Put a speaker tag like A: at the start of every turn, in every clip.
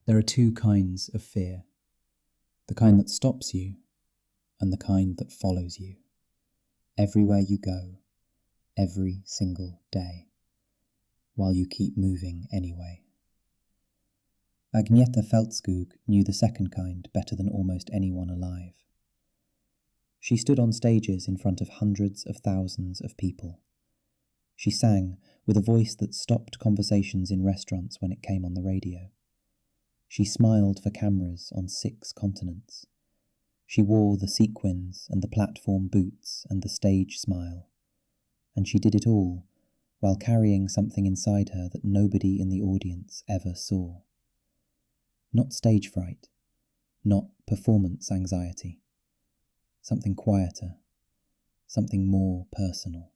A: There are two kinds of fear, the kind that stops you and the kind that follows you, everywhere you go, every single day, while you keep moving anyway. Agnetha Fältskog knew the second kind better than almost anyone alive. She stood on stages in front of hundreds of thousands of people. She sang with a voice that stopped conversations in restaurants when it came on the radio. She smiled for cameras on 6 continents. She wore the sequins and the platform boots and the stage smile. And she did it all while carrying something inside her that nobody in the audience ever saw. Not stage fright, not performance anxiety. Something quieter, something more personal.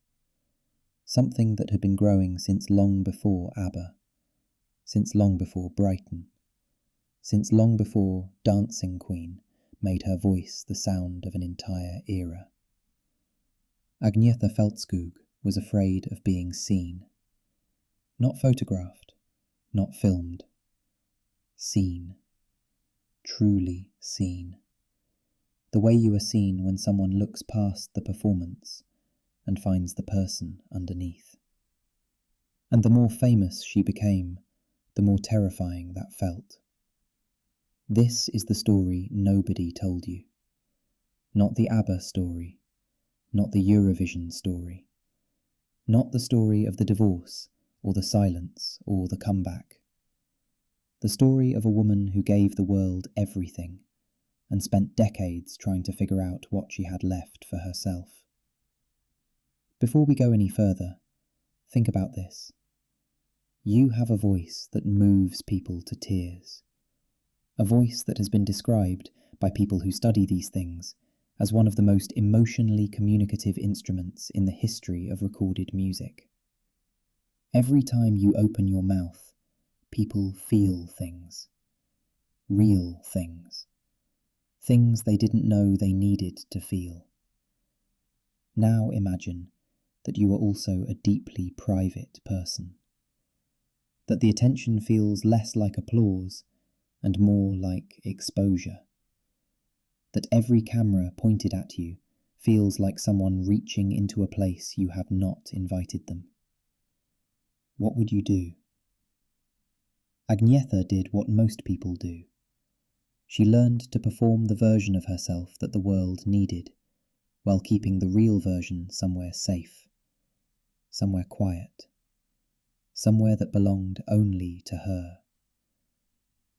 A: Something that had been growing since long before ABBA, since long before Brighton, since long before Dancing Queen made her voice the sound of an entire era. Agnetha Fältskog was afraid of being seen. Not photographed, not filmed. Seen. Truly seen. The way you are seen when someone looks past the performance and finds the person underneath. And the more famous she became, the more terrifying that felt. This is the story nobody told you. Not the ABBA story, not the Eurovision story, not the story of the divorce or the silence or the comeback. The story of a woman who gave the world everything and spent decades trying to figure out what she had left for herself. Before we go any further, think about this. You have a voice that moves people to tears. A voice that has been described by people who study these things as one of the most emotionally communicative instruments in the history of recorded music. Every time you open your mouth, people feel things. Real things. Things they didn't know they needed to feel. Now imagine that you are also a deeply private person. That the attention feels less like applause and more like exposure. That every camera pointed at you feels like someone reaching into a place you have not invited them. What would you do? Agnetha did what most people do. She learned to perform the version of herself that the world needed, while keeping the real version somewhere safe, somewhere quiet, somewhere that belonged only to her.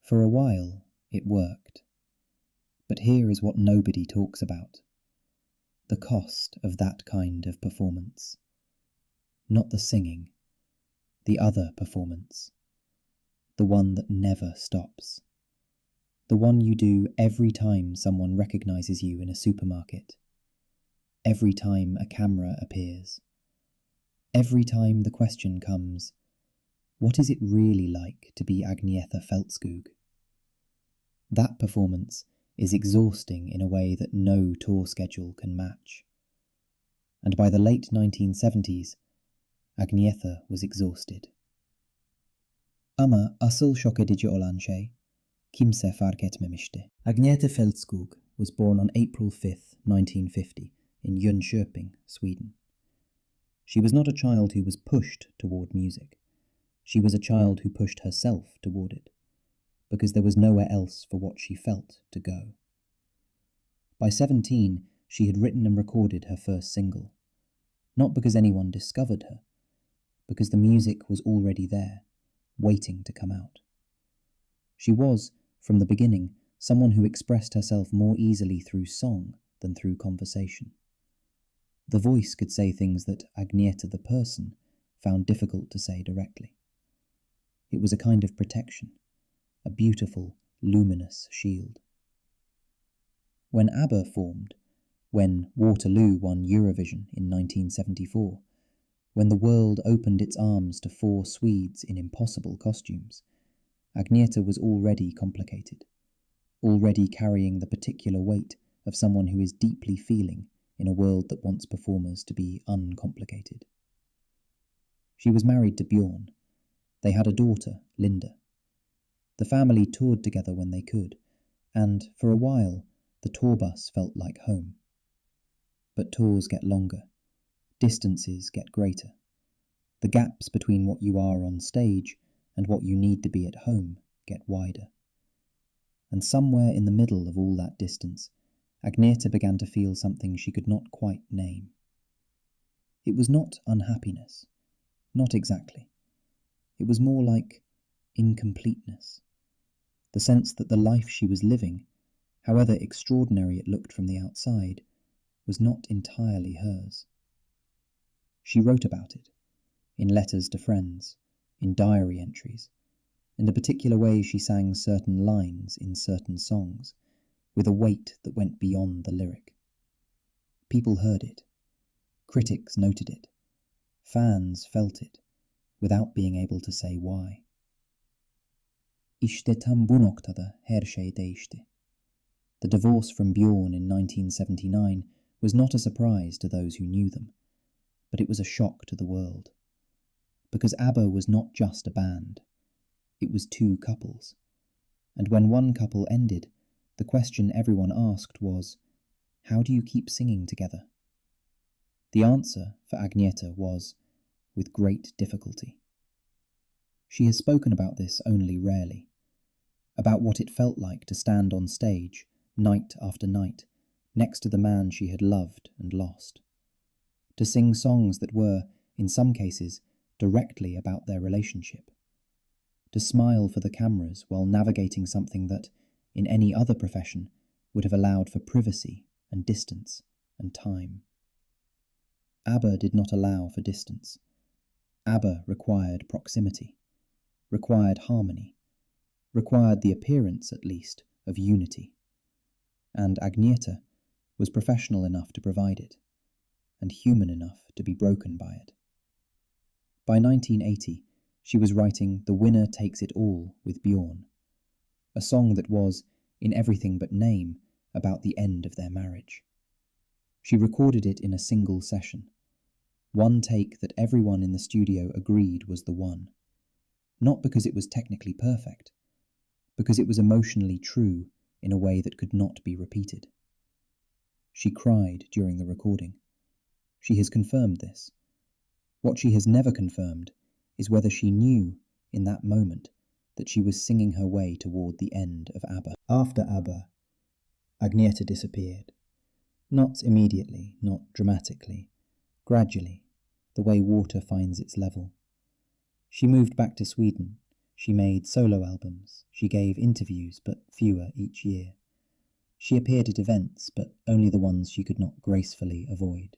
A: For a while, it worked. But here is what nobody talks about. The cost of that kind of performance. Not the singing, the other performance. The one that never stops. The one you do every time someone recognizes you in a supermarket. Every time a camera appears. Every time the question comes, what is it really like to be Agnetha Fältskog? That performance is exhausting in a way that no tour schedule can match. And by the late 1970s, Agnetha was exhausted. Ama asıl şok edici olan şey, kimse fark etmemişti. Agnetha Fältskog was born on April 5th, 1950, in Jönköping, Sweden. She was not a child who was pushed toward music. She was a child who pushed herself toward it, because there was nowhere else for what she felt to go. By 17, she had written and recorded her first single, not because anyone discovered her, because the music was already there, waiting to come out. She was, from the beginning, someone who expressed herself more easily through song than through conversation. The voice could say things that Agnetha the person found difficult to say directly. It was a kind of protection, a beautiful, luminous shield. When ABBA formed, when Waterloo won Eurovision in 1974, when the world opened its arms to 4 Swedes in impossible costumes, Agnetha was already complicated, already carrying the particular weight of someone who is deeply feeling in a world that wants performers to be uncomplicated. She was married to Bjorn. They had a daughter, Linda. The family toured together when they could, and, for a while, the tour bus felt like home. But tours get longer. Distances get greater. The gaps between what you are on stage and what you need to be at home get wider. And somewhere in the middle of all that distance, Agnetha began to feel something she could not quite name. It was not unhappiness. Not exactly. It was more like incompleteness. The sense that the life she was living, however extraordinary it looked from the outside, was not entirely hers. She wrote about it, in letters to friends, in diary entries, in the particular way she sang certain lines in certain songs, with a weight that went beyond the lyric. People heard it. Critics noted it. Fans felt it, without being able to say why. İşte tam bu noktada her şey değişti. The divorce from Bjorn in 1979 was not a surprise to those who knew them, but it was a shock to the world. Because ABBA was not just a band. It was two couples. And when one couple ended, the question everyone asked was, how do you keep singing together? The answer for Agnetha was, with great difficulty. She has spoken about this only rarely, about what it felt like to stand on stage, night after night, next to the man she had loved and lost. To sing songs that were, in some cases, directly about their relationship. To smile for the cameras while navigating something that, in any other profession, would have allowed for privacy and distance and time. ABBA did not allow for distance. ABBA required proximity, required harmony, required the appearance, at least, of unity. And Agnetha was professional enough to provide it, and human enough to be broken by it. By 1980, she was writing The Winner Takes It All with Bjorn, a song that was, in everything but name, about the end of their marriage. She recorded it in a single session, one take that everyone in the studio agreed was the one, not because it was technically perfect, because it was emotionally true in a way that could not be repeated. She cried during the recording. She has confirmed this. What she has never confirmed is whether she knew, in that moment, that she was singing her way toward the end of ABBA. After ABBA, Agnetha disappeared. Not immediately, not dramatically, gradually, the way water finds its level. She moved back to Sweden. She made solo albums. She gave interviews, but fewer each year. She appeared at events, but only the ones she could not gracefully avoid.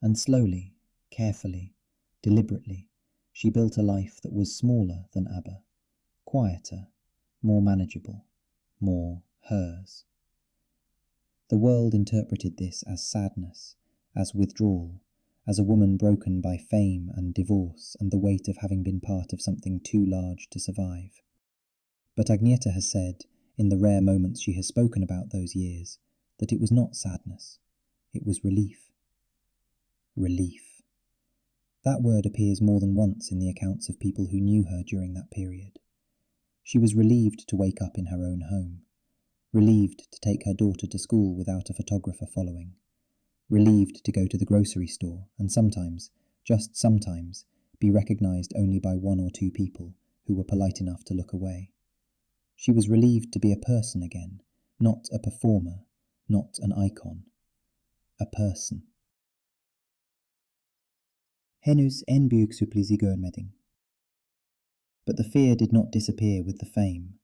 A: And slowly, carefully, deliberately, she built a life that was smaller than ABBA, quieter, more manageable, more hers. The world interpreted this as sadness, as withdrawal, as a woman broken by fame and divorce and the weight of having been part of something too large to survive. But Agnetha has said, in the rare moments she has spoken about those years, that it was not sadness, it was relief. Relief. That word appears more than once in the accounts of people who knew her during that period. She was relieved to wake up in her own home, relieved to take her daughter to school without a photographer following, relieved to go to the grocery store and sometimes, just sometimes, be recognized only by one or two people who were polite enough to look away. She was relieved to be a person again, not a performer, not an icon. A person. Henüz en büyük sürprizi görmedim. But the fear did not disappear with the fame.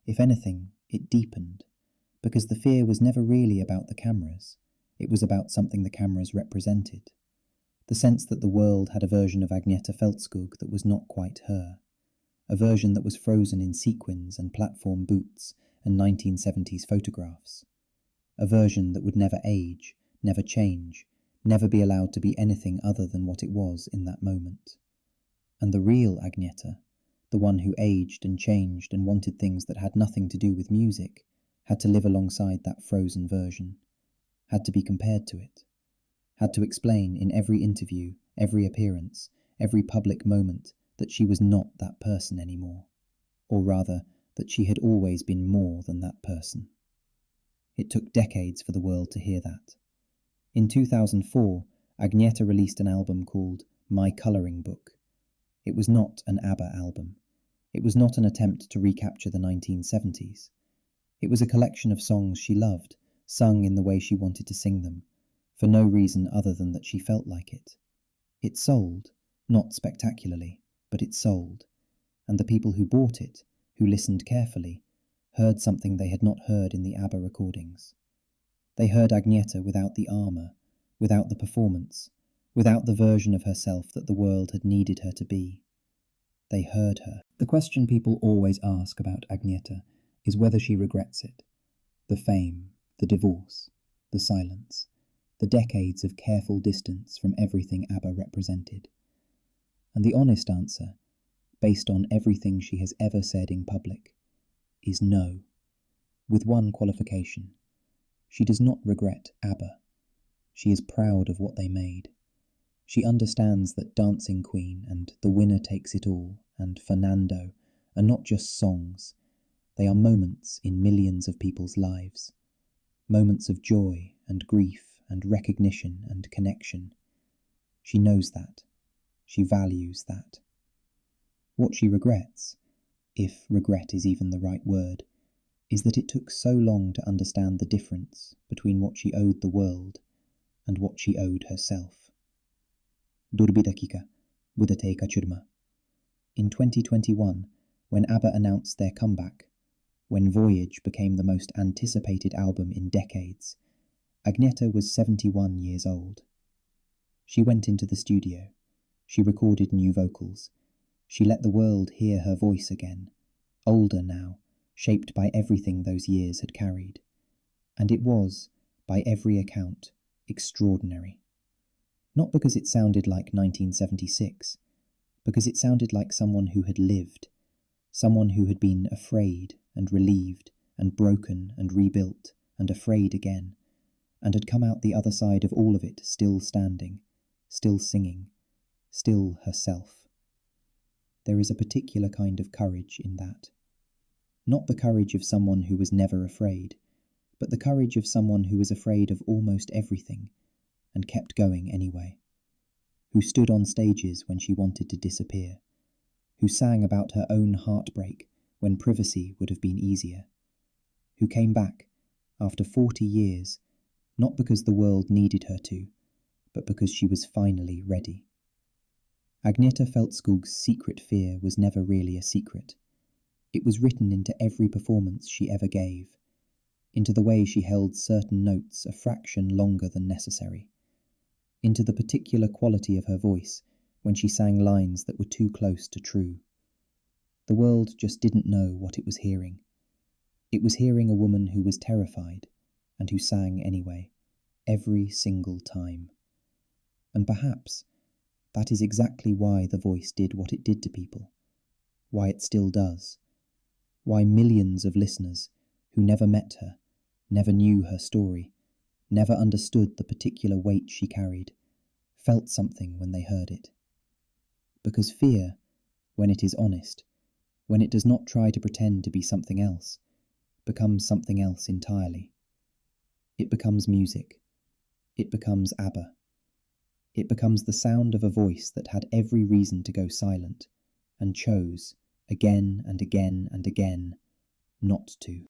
A: If anything, it deepened, because the fear was never really about the cameras. It was about something the cameras represented. The sense that the world had a version of Agnetha Fältskog that was not quite her. A version that was frozen in sequins and platform boots and 1970s photographs. A version that would never age, never change, never be allowed to be anything other than what it was in that moment. And the real Agnetha, the one who aged and changed and wanted things that had nothing to do with music, had to live alongside that frozen version, had to be compared to it, had to explain in every interview, every appearance, every public moment that she was not that person anymore, or rather, that she had always been more than that person. It took decades for the world to hear that. In 2004, Agnetha released an album called My Colouring Book. It was not an ABBA album. It was not an attempt to recapture the 1970s. It was a collection of songs she loved, sung in the way she wanted to sing them, for no reason other than that she felt like it. It sold, not spectacularly, but it sold, and the people who bought it, who listened carefully, heard something they had not heard in the ABBA recordings. They heard Agnetha without the armour, without the performance, without the version of herself that the world had needed her to be. They heard her. The question people always ask about Agnetha is whether she regrets it. The fame, the divorce, the silence, the decades of careful distance from everything ABBA represented. And the honest answer, based on everything she has ever said in public, is no, with one qualification. She does not regret ABBA. She is proud of what they made. She understands that Dancing Queen and The Winner Takes It All and Fernando are not just songs. They are moments in millions of people's lives. Moments of joy and grief and recognition and connection. She knows that. She values that. What she regrets, if regret is even the right word, is that it took so long to understand the difference between what she owed the world and what she owed herself. Durbi dakika, budate kaçırma. In 2021, when ABBA announced their comeback, when Voyage became the most anticipated album in decades, Agnetha was 71 years old. She went into the studio. She recorded new vocals. She let the world hear her voice again, older now, shaped by everything those years had carried. And it was, by every account, extraordinary. Not because it sounded like 1976, because it sounded like someone who had lived, someone who had been afraid and relieved and broken and rebuilt and afraid again, and had come out the other side of all of it still standing, still singing, still herself. There is a particular kind of courage in that. Not the courage of someone who was never afraid, but the courage of someone who was afraid of almost everything and kept going anyway, who stood on stages when she wanted to disappear, who sang about her own heartbreak when privacy would have been easier, who came back after 40 years, not because the world needed her to, but because she was finally ready. Agnetha Fältskog's secret fear was never really a secret. It was written into every performance she ever gave, into the way she held certain notes a fraction longer than necessary, into the particular quality of her voice when she sang lines that were too close to true. The world just didn't know what it was hearing. It was hearing a woman who was terrified, and who sang anyway, every single time. And perhaps that is exactly why the voice did what it did to people, why it still does, why millions of listeners who never met her, never knew her story, never understood the particular weight she carried, felt something when they heard it. Because fear, when it is honest, when it does not try to pretend to be something else, becomes something else entirely. It becomes music. It becomes ABBA. It becomes the sound of a voice that had every reason to go silent, and chose, again and again and again, not to.